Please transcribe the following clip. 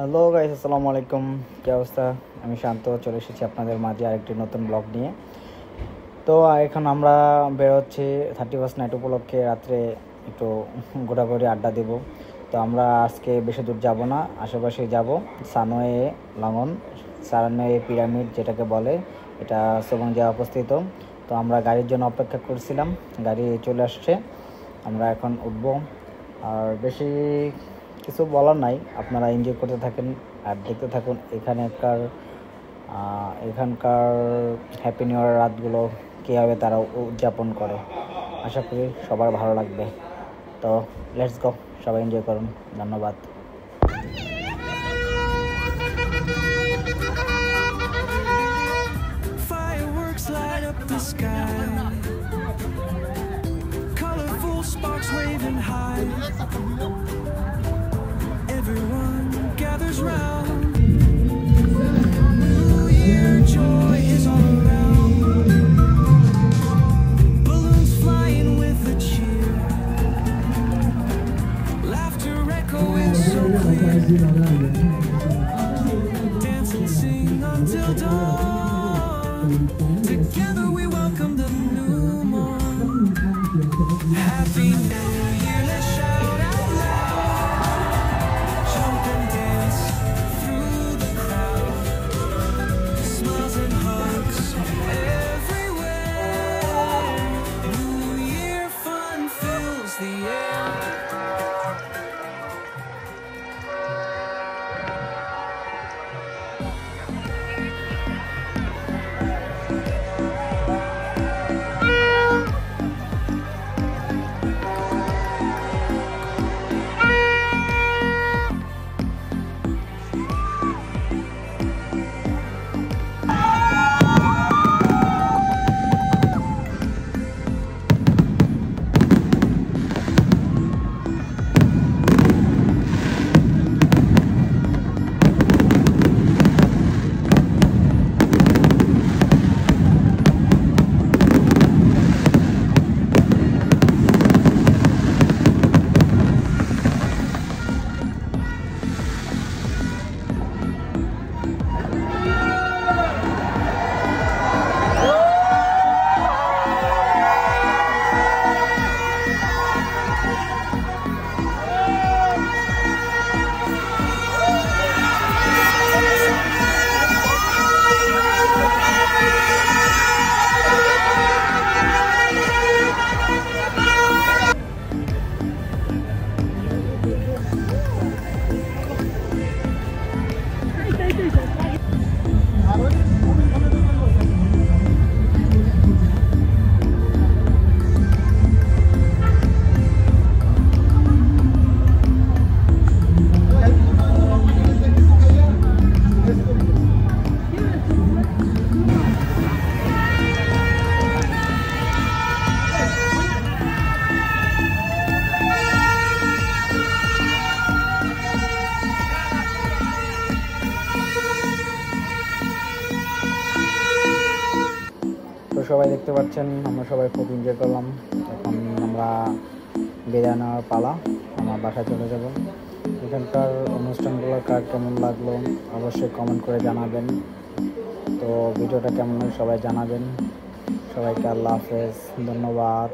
Hello guys, আসসালামু আলাইকুম। কী অবস্থা? আমি শান্ত চলে এসেছি আপনাদের মাঝে আরেকটি নতুন ব্লগ নিয়ে। তো এখন আমরা বেরোচ্ছি 31st নাইট উপলক্ষে রাত্রে একটু ঘোরাঘুরি আড্ডা দেব। তো আমরা আজকে বেশি দূর যাব না, আশেপাশে যাব। সানওয়ে লাঙ্গন, সানওয়ে পিরামিড যেটাকে বলে, এটা সুগঞ্জে অবস্থিত। তো আমরা গাড়ির জন্য অপেক্ষা করছিলাম, গাড়ি চলে আসছে, আমরা এখন উঠব। আর বেশি কিছু বলার নাই, আপনারা এনজয় করতে থাকেন আর দেখতে থাকুন এখানকার হ্যাপি নিউ ইয়ার রাতগুলো কীভাবে তারা উদযাপন করে। আশা করি সবার ভালো লাগবে। তো লেটস গো, সবাই এনজয় করুন। ধন্যবাদ। Fireworks light up the sky, colorful sparks waving high. Everyone gathers round. New Year joy is all around. Balloons flying with a cheer, laughter echoing so clear. Dance and sing until dawn. Together we welcome the new morn. Happy New Year, let's shout out loud. Jump and dance through the crowd. Smiles and hugs everywhere. New Year fun fills the air. তো সবাই দেখতে পাচ্ছেন, আমরা সবাই খুব enjoy করলাম। এখন আমরা বিদায় নেওয়ার পালা, আমার বাসায় চলে যাব। এখানকার অনুষ্ঠানগুলো কার কেমন লাগলো অবশ্যই কমেন্ট করে জানাবেন। তো ভিডিওটা কেমন হয় সবাই জানাবেন। সবাইকে আল্লাহ হাফেজ, ধন্যবাদ।